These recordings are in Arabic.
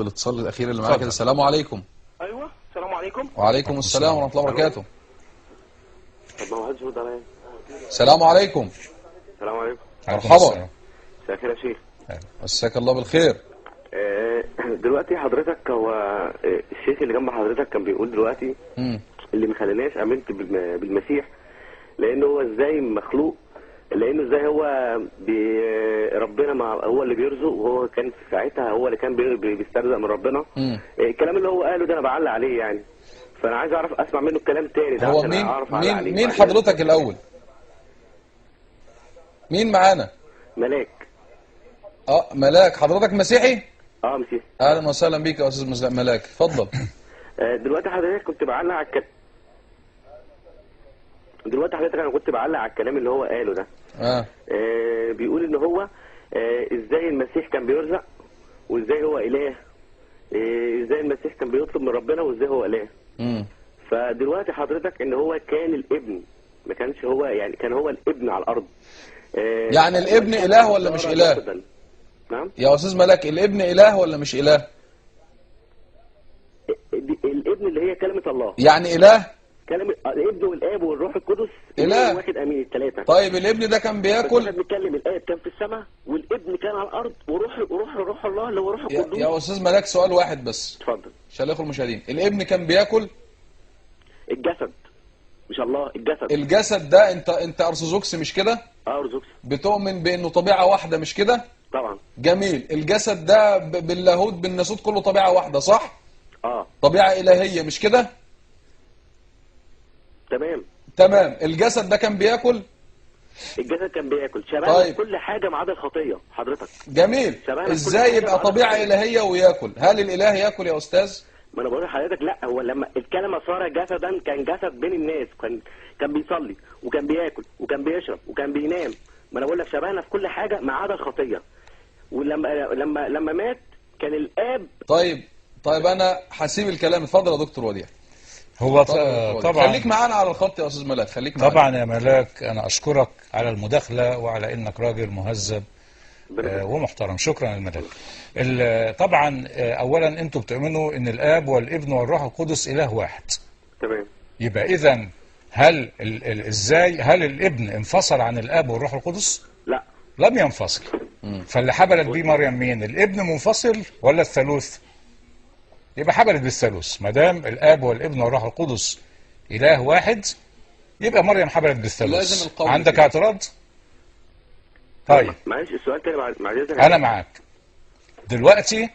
الاتصال الاخير اللي معاك كده. السلام عليكم. ايوه السلام عليكم. وعليكم السلام ورحمه الله وبركاته. طب ما حدش يرد عليا. السلام عليكم. السلام عليكم. مرحبا. مساء الخير يا شيخ. مساك الله بالخير. دلوقتي حضرتك هو الشيخ اللي جنب حضرتك كان بيقول دلوقتي اللي ما خلاناش امنت بالمسيح لانه هو ازاي مخلوق، لانه ازاي هو ربنا هو اللي بيرزق، وهو كان في ساعتها هو اللي كان بيسترزق من ربنا. الكلام اللي هو قاله ده انا بعلق عليه يعني، فانا عايز اعرف اسمع منه الكلام تاني ده. هو مين حضرتك الاول؟ مين معانا؟ ملاك. ملاك. حضرتك مسيحي؟ مسيحي. اهلا وسهلا بيك يا استاذ ملاك، اتفضل. دلوقتي حضرتك كنت بعلق على انا كنت بعلق على الكلام اللي هو قاله ده. بيقول ان هو ازاي المسيح كان بيرزق، وازاي هو اله، ازاي المسيح كان بيطلب من ربنا، وازاي هو اله. فدلوقتي حضرتك ان هو كان الابن، ما كانش هو يعني، كان هو الابن على الارض. يعني الابن اله ولا مش اله؟ نعم يا استاذ ملاك، الابن اله ولا مش اله؟ الابن اللي هي كلمة الله. يعني اله؟ كلمة الابن والاب والروح القدس اله واحد امين، الثلاثة. طيب الابن ده كان بياكل؟ احنا بنتكلم الاب كان في السماء، والابن كان على الارض، وروح الله اللي هو روح القدوس. يا استاذ ملاك سؤال واحد بس. اتفضل. عشان الاخوه المشاهدين، الابن كان بياكل؟ الجسد مش الله، الجسد. الجسد ده انت ارثوذكس مش كده؟ ارثوذكس. بتؤمن بانه طبيعه واحده مش كده؟ طبعا. جميل. الجسد ده باللاهوت بالناسوت كله طبيعه واحده صح؟ طبيعه الهيه مش كده؟ تمام. الجسد ده كان بياكل؟ الجسد كان بياكل، شبهنا طيب. كل حاجه ما عدا الخطيه حضرتك. جميل. ازاي يبقى طبيعه الهيه وياكل؟ هل الاله ياكل يا استاذ؟ ما انا بقول لحضرتك لا، هو لما الكلمه صار جسدا كان جسد بين الناس، كان بيصلي وكان بياكل وكان بيشرب وكان بينام. ما انا بقول لك شبهنا في كل حاجه ما عدا الخطيه. ولما مات كان الاب. طيب انا هسيب الكلام. اتفضل يا دكتور وديع. هو طبعا خليك معانا على الخط يا استاذ ملاك، خليك معانا. طبعا يا ملاك، انا اشكرك على المداخله وعلى انك راجل مهذب ومحترم. شكرا يا ملاك. طبعا اولا انتوا بتؤمنوا ان الاب والابن والروح القدس اله واحد. تمام. يبقى اذا هل هل الابن انفصل عن الاب والروح القدس؟ لا، لم ينفصل. فاللي حبلت بيه مريم مين؟ الابن منفصل ولا الثالوث؟ يبقى حبلت بالثالوث. ما دام الاب والابن والروح القدس اله واحد يبقى مريم حبلت بالثالوث. عندك اعتراض؟ طيب معلش السؤال تاني معلش. انا معاك. دلوقتي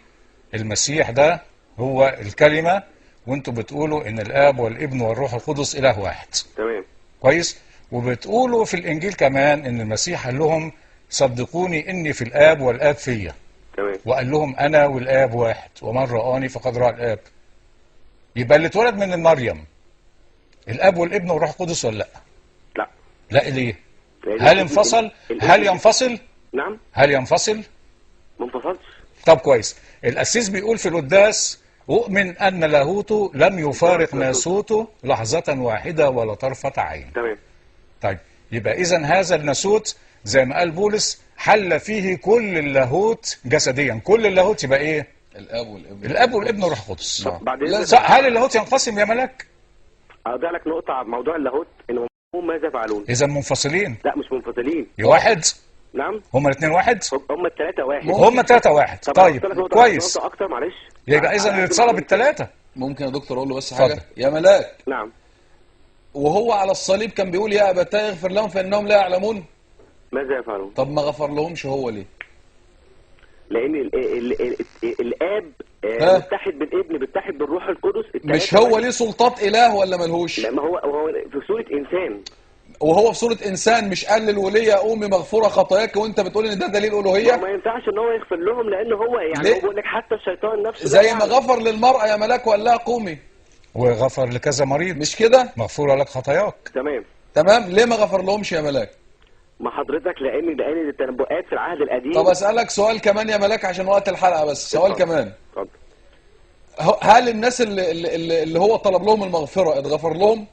المسيح ده هو الكلمه، وانتوا بتقولوا ان الاب والابن والروح القدس اله واحد. تمام. كويس. وبتقولوا في الانجيل كمان ان المسيح قال لهم صدقوني اني في الاب والاب فيا. تمام. وقال لهم انا والاب واحد، ومن رآني فقد رأى الاب. يبقى اللي اتولد من مريم الاب والابن والروح القدس ولا لا؟ لا. لا ليه؟ هل انفصل؟ هل ينفصل؟ نعم. هل ينفصل؟ ما انفصلش. طب كويس. القسيس بيقول في القداس أؤمن أن لاهوته لم يفارق ناسوته لحظة واحدة ولا طرفة عين. تمام. طيب يبقى إذا هذا الناسوت زي ما قال بولس حل فيه كل اللاهوت جسديا. كل اللاهوت يبقى إيه؟ الاب والابن والروح القدس. هل اللاهوت ينقسم يا ملاك؟ أضع لك نقطة على موضوع اللاهوت، إن هم ماذا يفعلون؟ إذا منفصلين؟ لا مش منفصلين. واحد؟ نعم. هما الاثنين واحد؟ هما الثلاثة واحد. هما الثلاثة واحد. طيب كويس. نقطة أكتر معلش. يبقى إذا اللي اتصلب الثلاثة. ممكن يا دكتور أقول له بس حاجة؟ يا ملاك. نعم. وهو على الصليب كان بيقول يا أبتاه اغفر لهم فإنهم لا يعلمون. ماذا يفعلون؟ طب ما غفر لهمش هو ليه؟ لأن الآب متحد بالابن، متحد بالروح القدس. مش هو ليه سلطات إله ولا ملهوش؟ لا، ما هو في صورة إنسان. وهو في صورة إنسان مش قال للولية قومي مغفورة خطاياك، وأنت بتقول إن ده دليل ألوهية؟ ما ينفعش إن هو يغفر لهم، لأن هو يعني هو بيقول لك حتى الشيطان نفسه زي ما غفر للمرأة يا ملاك وقال لها قومي. وغفر لكذا مريض مش كده؟ مغفورة لك خطاياك. تمام. ليه ما غفر لهمش يا ملاك؟ ما حضرتك لأن التنبؤات في العهد القديم. طب أسألك سؤال كمان يا ملاك عشان وقت الحلقة بس. سؤال كمان. اتفضل. هل الناس اللي هو طلب لهم المغفرة اتغفر لهم؟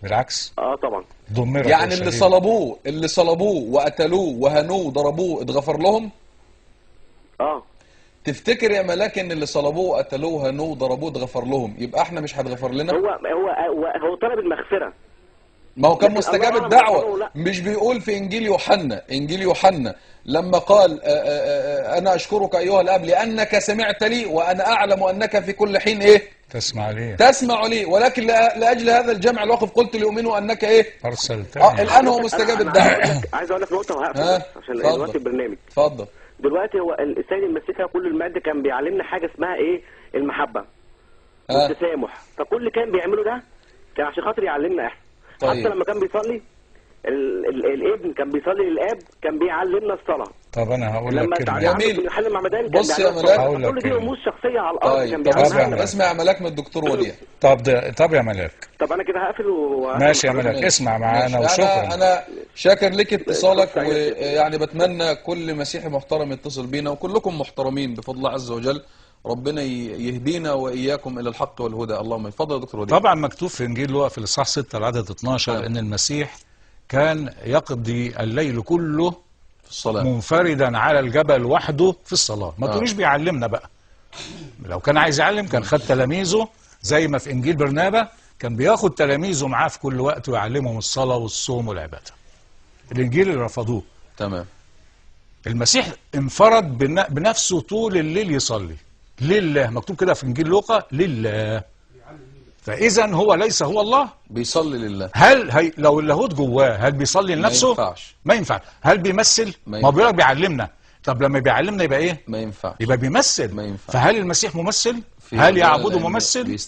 بالعكس. طبعا. يعني اللي صلبوه وقتلوه وهنوه وضربوه اتغفر لهم؟ تفتكر يا ملاك ان اللي صلبوه قتلوه هنوه ضربوه اتغفر لهم، يبقى احنا مش هتغفر لنا؟ هو طلب المغفرة. ما هو كان مستجاب الدعوة. مش بيقول في انجيل يوحنا لما قال انا اشكرك ايها الاب لانك سمعت لي وانا اعلم انك في كل حين ايه تسمع لي ولكن لاجل هذا الجمع الواقف قلت ليؤمنوا انك ايه ارسلتني. الان هو مستجاب الدعوة. عايز اقول لك نقطة وهقفل عشان الوقت البرنامج. اتفضل. دلوقتي هو السيد المسيح كل المادة كان بيعلمنا حاجة اسمها ايه؟ المحبة والتسامح. فكل كان بيعمله ده كان عشان خاطر يعلمنا احنا. طيب. حتى لما كان بيصلي الابن كان بيصلي للاب كان بيعلمنا الصلاة. طب انا هقول لك كلمة جميل. بص يا ملاك، كل دي رموز شخصية على الارض. طيب. كان بيعلمها. اسمع يا ملاك من الدكتور وديع. طب يا ملاك. طب انا كده هقفل ماشي يا ملاك، اسمع معانا وشكرا. انا شاكر لك اتصالك، ويعني بتمنى كل مسيحي محترم يتصل بينا، وكلكم محترمين بفضل الله عز وجل. ربنا يهدينا واياكم الى الحق والهدى. اللهم اتفضل يا دكتور وديع. طبعا مكتوب في انجيل لوقا في الاصحاح 6 العدد 12 ان المسيح كان يقضي الليل كله في الصلاة منفردا على الجبل وحده في الصلاة. ما تقوليش بيعلمنا بقى. لو كان عايز يعلم كان خد تلاميذه زي ما في انجيل برنابا كان بياخد تلاميذه معاه في كل وقت ويعلمهم الصلاة والصوم والعبادة. الانجيل اللي رفضوه. تمام. المسيح انفرد بنفسه طول الليل يصلي لله. مكتوب كده في انجيل لوقا لله. فاذا هو ليس هو الله، بيصلي لله. هل لو اللاهوت جواه هل بيصلي لنفسه؟ ما ينفعش. هل بيمثل؟ ما هو بيقول لك بيعلمنا. طب لما بيعلمنا يبقى ايه؟ ما ينفعش. يبقى بيمثل. ما ينفعش. فهل المسيح ممثل؟ هل يعبده ممثل؟